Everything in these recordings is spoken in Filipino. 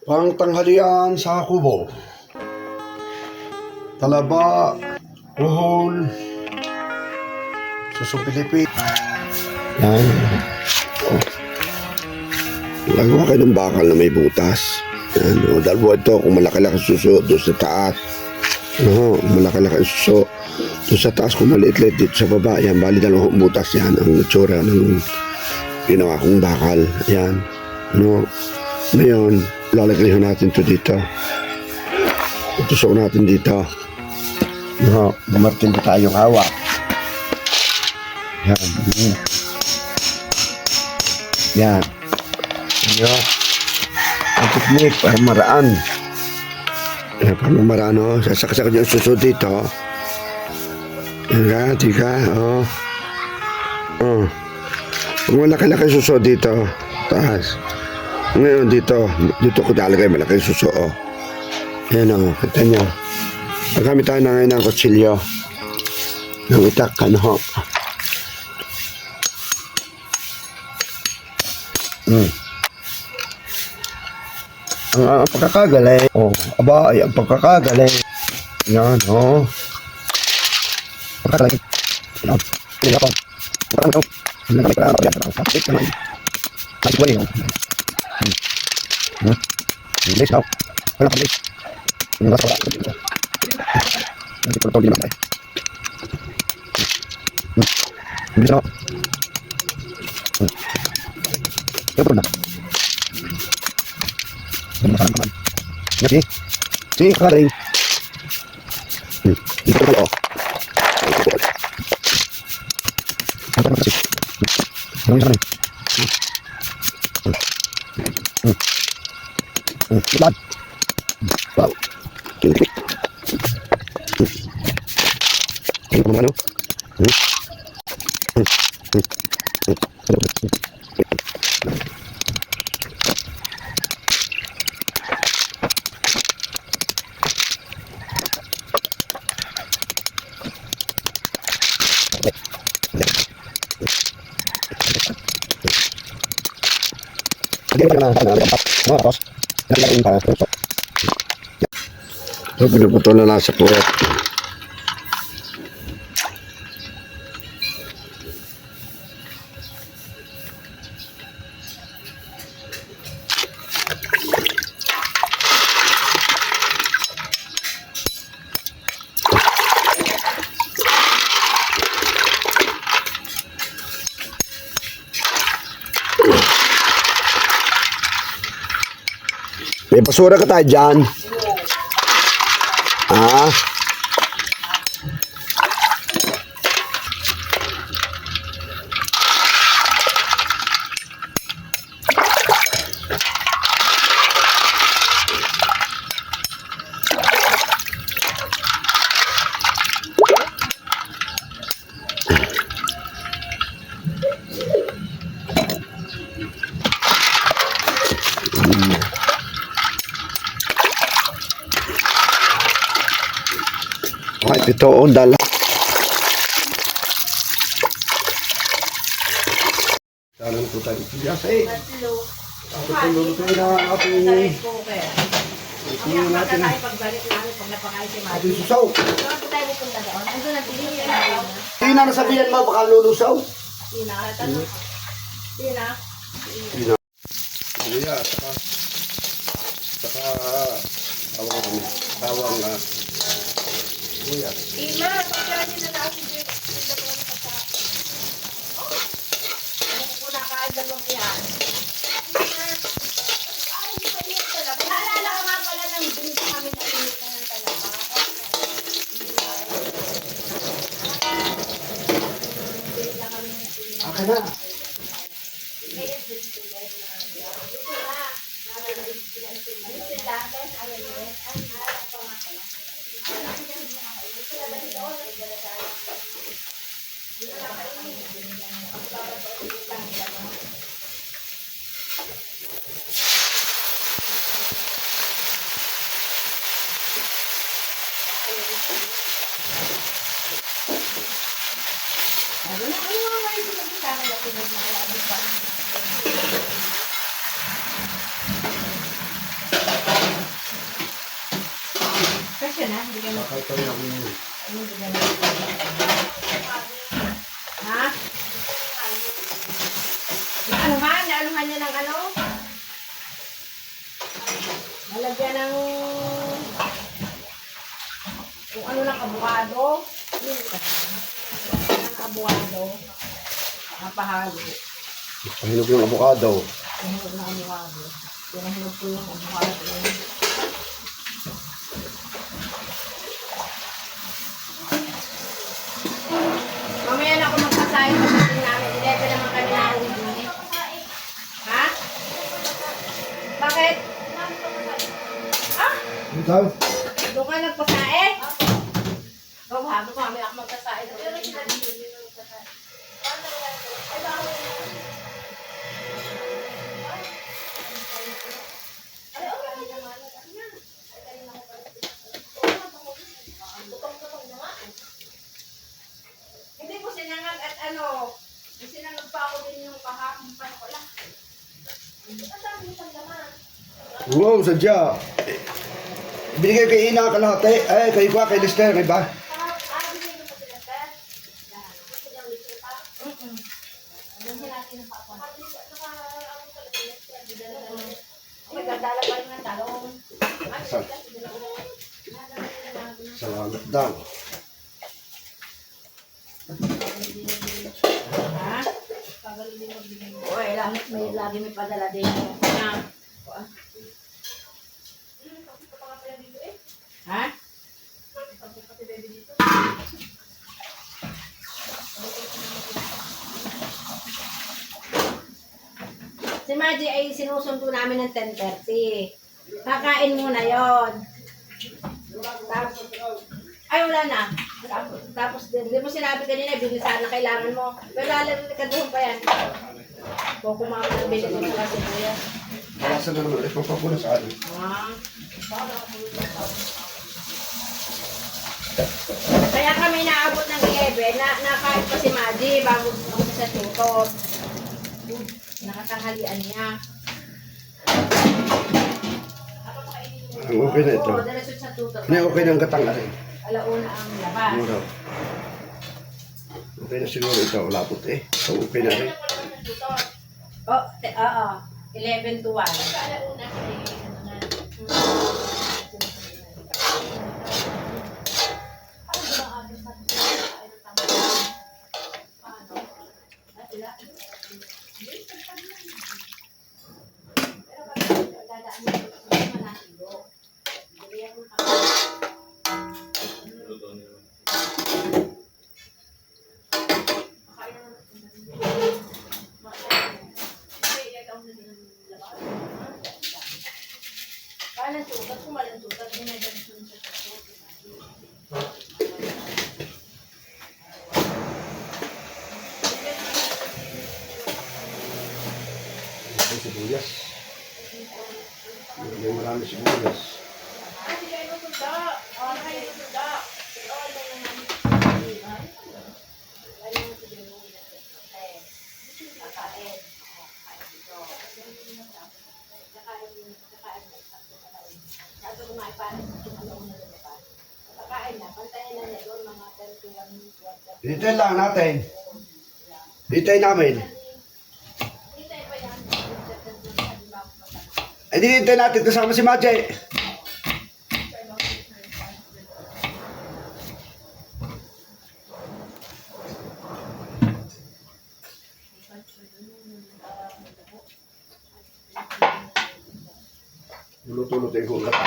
Pangtanghalian sa kubo. Talaba, uhol, suso Pilipin. Yan. Oh. Lagawa kayo ng bakal na may butas. Yan. O, dalawa ito kung malaki-laki suso doon sa taas. No, malaki-laki suso. Doon sa taas kung maliit-liit dito sa baba. Yan, bali dalawang butas yan. Ang itsura ng ginawa kong bakal. Yan. No. Ngayon, lalagay natin ito dito. Tusok natin dito. No, dumating pa tayong hawak. Yan. Yan. Yan. Ang teknik para maraan. Yan, para maraan, oh. Sasaksak yung suso dito. Yan, tika, oh. Oh. Kung malaki-laki suso dito, taas. Ngayon dito ko talagay malaki suso, oh. Ayan, oh, kita nyo. Magamit tayo na ngayon ng kutsilyo. Ng itak, ano. Ang pagkakagaling, oh, aba, ay, ang pagkakagaling. Yan, oh. Pagkakagaling. Yan, yan ako. Pagkakagaling. Bilis daw. Wala ka bilis. Ano ba sa wala? Nanti ko tol di mana. Bilis daw. Ya pernah. Ini masalah kaman. Ya sih. Si kering. Itu kalau. Apa masih? Mau sana. Cepat. Wow. Ini. Ini mana? Ito, pinuputol na nasa puwet. May basura ka tayo dyan. Ah. Ay, ito o, dala. Dalang po tayo dito. Yasay. Ako po lulutuin na ating... Tingnan natin. Ating susaw. Hindi na nasabihan mo, baka lulusaw. Tina. Kuya, saka tawang kuya. Ima, pagkain na natin dito. Ano ko na kahit dalawang yan. Naalala ko nga pala ng drink kami na inita ng talaga. Aka na. ka na? Hindi ka na. Bakit tayo ako yun? Hindi ka na. Ha? Naaluhan? Naaluhan niya ng ano? Nalagyan ng kung ano ng abukado. Yun ka na. Ng abukado. Napahalo. Pahinog yung avocado. Hinog na abukado. Pinahinog ko yung abukado. Mamaya na ako magpasahin pagdating namin. 11 naman kami nauwi dun eh. Ha? Bakit? Ah? Ikaw? Doon ka nagpasahin? Oo, habi ko mamaya ako magpasahin. Hindi ko sinangag at ano, sinangag pa ako din yung kahapon pa ko lang. Wow, sadya. Binigay kay Ina kalahati. Eh, kay Kwa, kay Lister, iba? Magdadala pa rin ng talong. Salamat daw. Ha? Uy, lagi may padala din. Ha? Si Margie ay sinusundo namin ng 10:30. Kakain muna yon. Tapos, ay wala na. Tapos di mo sinabi kanina, bili sana kailangan mo. Pero lalakaduhan pa yan. Kung kumama ng bili mo sa sibuyas. Wala sa naman ulit magpapula sa akin. Ah. Kaya kami naabot ng 11, nakain pa si Margie bago ako sa tutor. Nakatanghalian niya. Ang okay na ito. Oo, dalasot sa tutor. Hindi, okay na ang gatang na rin. Alauna ang labas. Mura. Okay na siguro ito. Lapot eh. So, okay na rin. Oh, oo. 11 to 1. Alauna. Kanan sugat, kumalan sugat, dinadaan sa sugat. May sibuyas. May marami sibuyas. Hintayin lang natin. Hintayin namin. Eh, di hintayin natin kasama si Majay. Luto-luto yung hulat.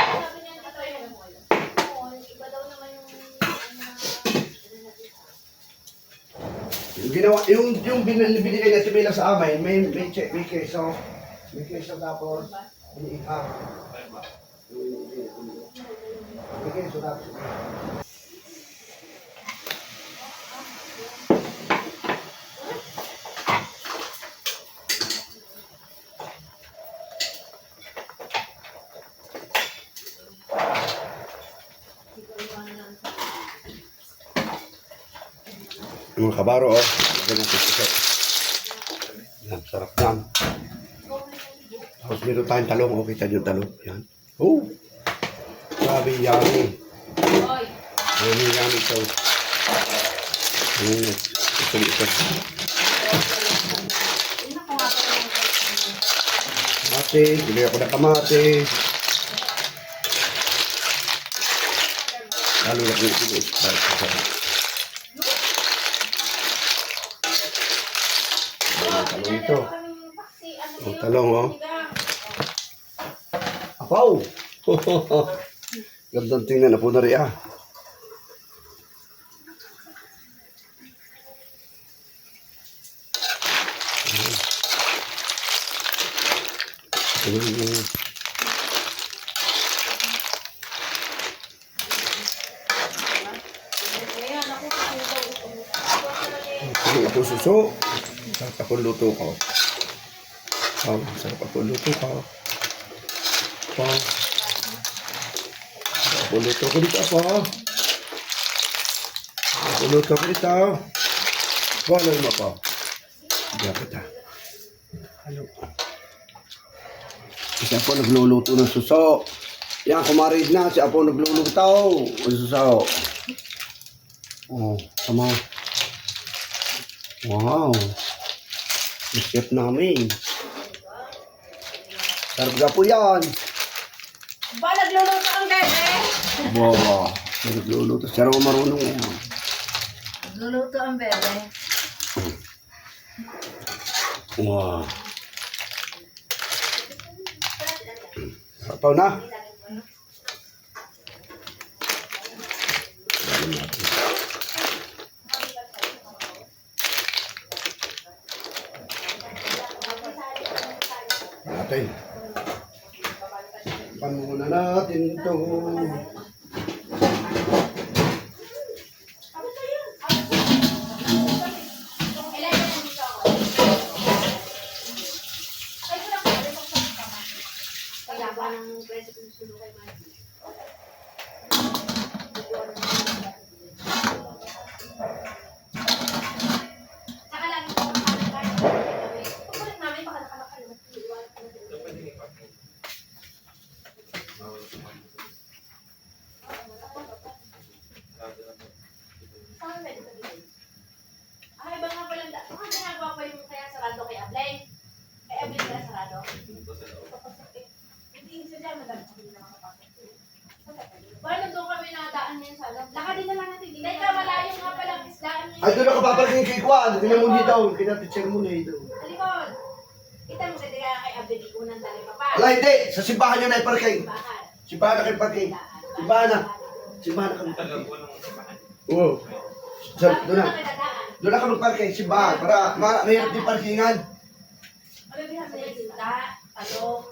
Yung ginawa, yung binigay na tumila sa amin, may keso. May keso tapos, iniihaw. May keso tapos. Yung mga kabaro, oh. Lagyan natin ito. Yan, sarap yan. Tapos meron tayong talong. Oh, kita yung talong. Yan. Oh! Grabe, yummy. Hoy. Ayan yung gamit ko. Ayan. Ito. Ina ko nga pala yung Kamate. Bili ako ng kamate. Lalo na kung ito. Talong ito. Ang talong, oh. Apaw! Gandang tingnan na po na rin, ah. Ayan, ako Sarap ako suso. Sarap ako luto ko. Oh, sarap ako luto ko. Oh. Sarap ako luto ko dito ako. Sarap ako luto ko dito. Wala mo po. Diyan kita. Ano? Kasi ako nagluluto ng suso. Yan, kumarid na. Si Apo nagluluto. Ang suso. Oh, tama. Wow. Chef namin. Sarap ka po yan. ba, nagluluto ang bebe? Wow. Nagluluto. Sarap marunong yan. Nagluluto ang bebe. Wow. Sapaw na. Natin. Panuna natin ito. Kaya ba ng president sulo kay Maggie? Saka lang ito ang pagkulit namin baka nakakalimutan. Ay, ba nga pala, baka ginagawa pa yung kaya sarado kay Ablay? Kay Ablay kaya sarado? Hindi siya dyan, madami hindi na makapasok. Bueno, doon kami nakadaan ngayon sa alam. Lakadin na lang natin. Dahil ka malayo nga palang isdaan ngayon. Ay, doon ako papalagay kay Kwan. Tingnan mo dito. Kinatitser mo na ito. Talikod. Kita mo kasi kaya kay Ablay, unang tali pa pa. Wala, hindi. Sa simbahan nyo na iparking. Bakal. Simbahan na kayo parking. Simbahan na. Simbahan na kami parking. Oo. Doon na. Doon na kami parking. Simbahan. Para mahirap din parkingan. Mabibihan sa iyo, sinta, talong.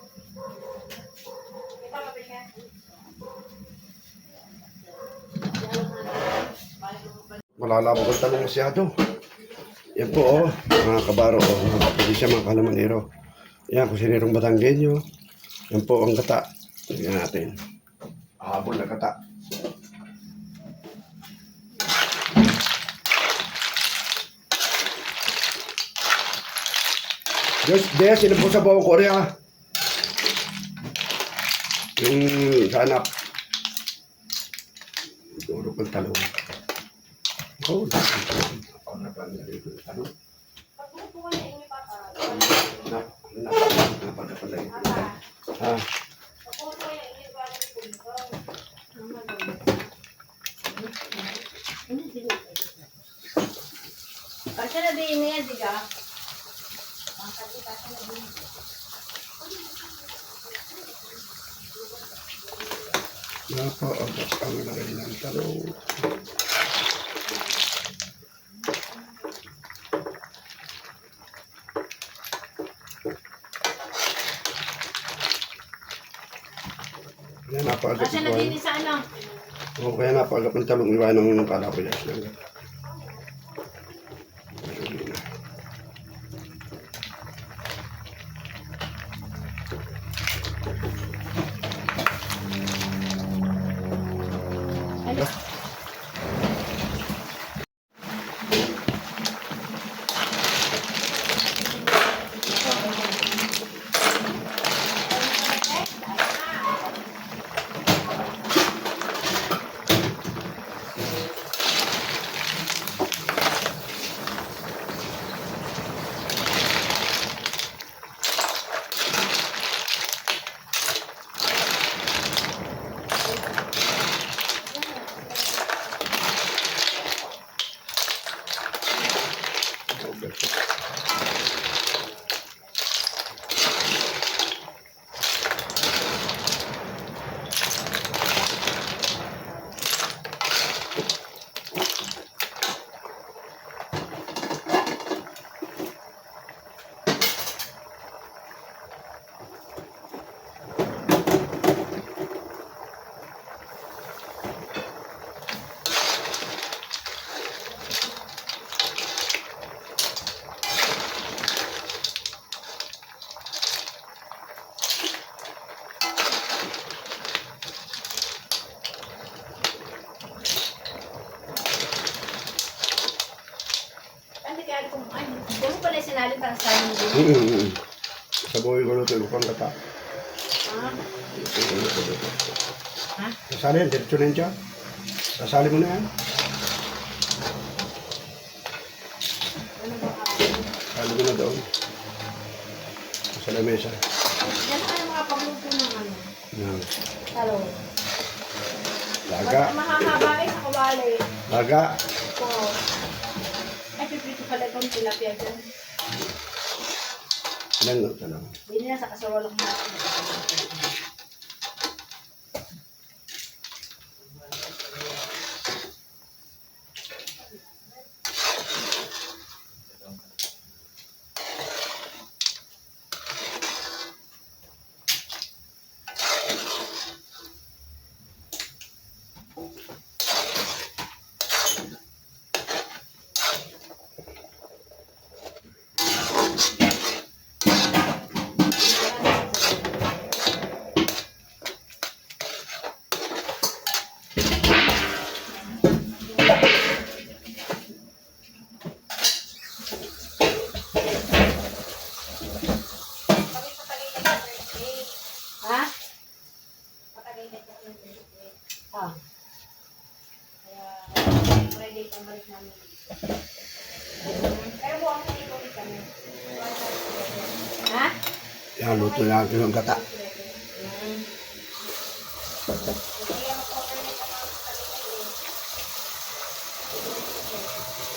Kita mo ba siya? Malalabog ang talong masyado. Yan po, oh. Mga kabaro, oh. Mga kapisya, mga kalamanero. Yan, kusinirong Batanggenyo. Yan po ang gata. Tignan natin. Habol na gata. Des, sino po sa bawang Korea? Yung sa anak. Turo kong talong. Oh, talong. Napagkapalay. Ha? Kasi na din niya, diga. Napaagas ang lagay ng talong. Kaya napaagas Kasi na din sa ano. Oo, kaya napaagas ng talong. Iwanan mo yung kalapayas lang. Ano? Sabuhin ko luto yung pang kata. Ha? Ha? Sasali yan, diretso na yan siya. Sasali mo na yan. Ano ba kakain? Sasali mo na doon. Sa lamesa. Yan tayo makapagluto ng ano. Yan. Talong. Laga. Mahahaba sa kawali. Laga. So, ay, pipito pala itong tilapia dyan. Ilan luto lang. Hindi na sa kasawalong natin. Ha? Ah. Kaya, Friday pang balik namin. Pero buwan ko dito ulit kami. Ha? Yan, luto na natin yung kata.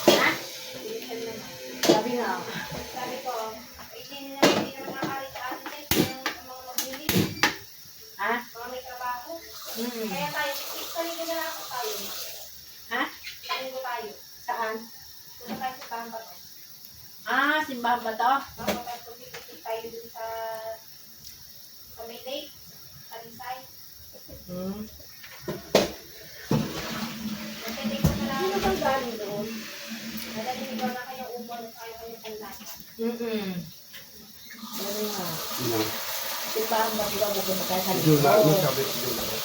Ha? Sabi nga. Sabi ko, hindi na makakari sa atin yung mga magbili, Ha? mga may trabaho. Hmm. Kaya tayo, saligo na lang ako tayo. Ha? Saligo tayo. Saan? Punta tayo sa Tampa to. Ah, simbahan ba to? Tapos pagpipikit tayo dun sa may lake, sa Lisay. Hmm. Kasi ko na lang, Sino bang galing doon? nalalinig ko na kayo umon at kayo kayo panlan. Ano nga? Yan. Simbahan ba diba pupunta tayo sa Yung lahat mo lito? sabi ko yung lahat.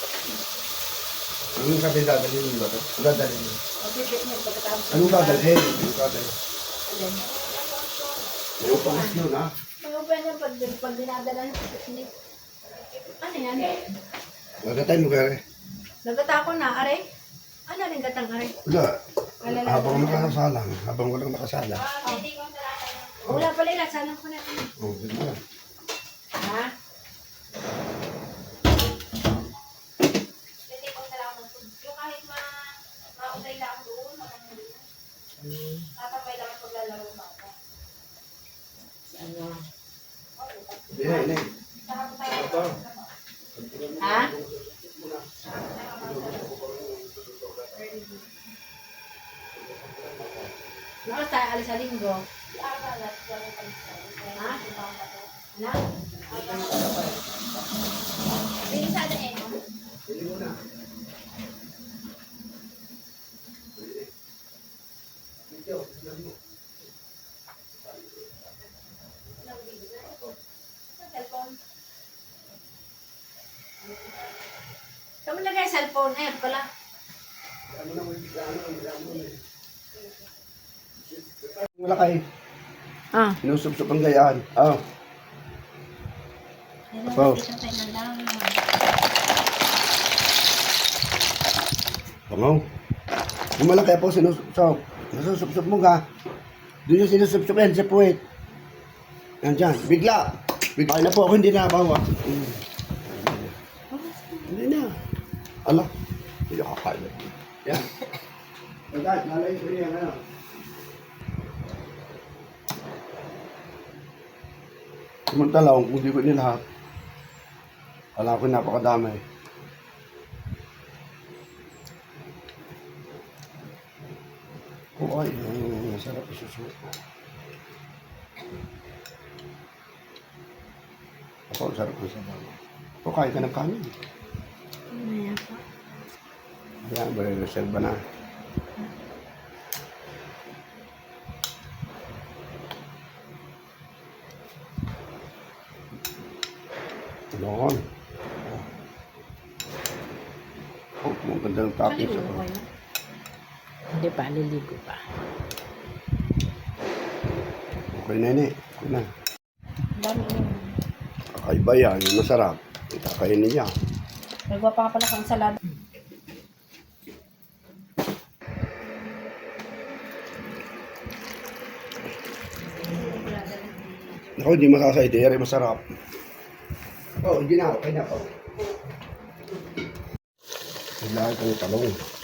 Anong sabi dadalhin mo ba ito? Dadalhin mo. Pagpipit niya pagkatapos. Anong dadalhin? Anong dadalhin? Alin? May upangas yun ha? May open yung pag dinadala ng picnic. Ano yan? Magatayin mo kaya eh. Nagata ko na, are? Ano rin gatang are? Wala. Alala- Habang nakasalang. Habang walang nakasala. Hindi ko na lang tayo. Wala pala yun, salang ko na. Oh, ganda. Ha? Hindi ko na lang yung kahit maunay lang doon, tatambay lang ang paglalaro ng bata. Ano? Hindi. Sarap tayo. Ito. Ha? Bakit tayo alis sa linggo? Ha? Na? Hindi sana eh. Hindi mo na. Cellphone. Kamu lagay cellphone. Ayan pala. Wala kayo. Ah. Sinusubsub ang gayaan. Oh. Oh. Pangaw. Kung malaki po sinusubsub. Nasusubsub mo ka. Doon yung sinusubsub yan sa puwet. Yan dyan. Bigla. Bigla na po ako hindi nabawa. Hindi na. Ala. Hindi ako kaya. Yan. Agad. Nalay ko yan. Ano? Samantala, kung hindi ko nilahat, wala ko napakadamay. Oo, ay, masarap isusuko. Ako, sarap ng sabaw. O, kain ka ng kanin. Ayan pa. Ayan, reserve na. Noon. Oh, maganda ng toppings Paliligo ako. ko yun. Hindi pa, liligo pa. Okay na yun eh. Okay na. Kakaiba yan, masarap. Kakainin niya. Nagwa pa pala kang salad. Ako, hindi masasayteri, masarap. Oh, hindi na, okay na po. Kailangan kong talong.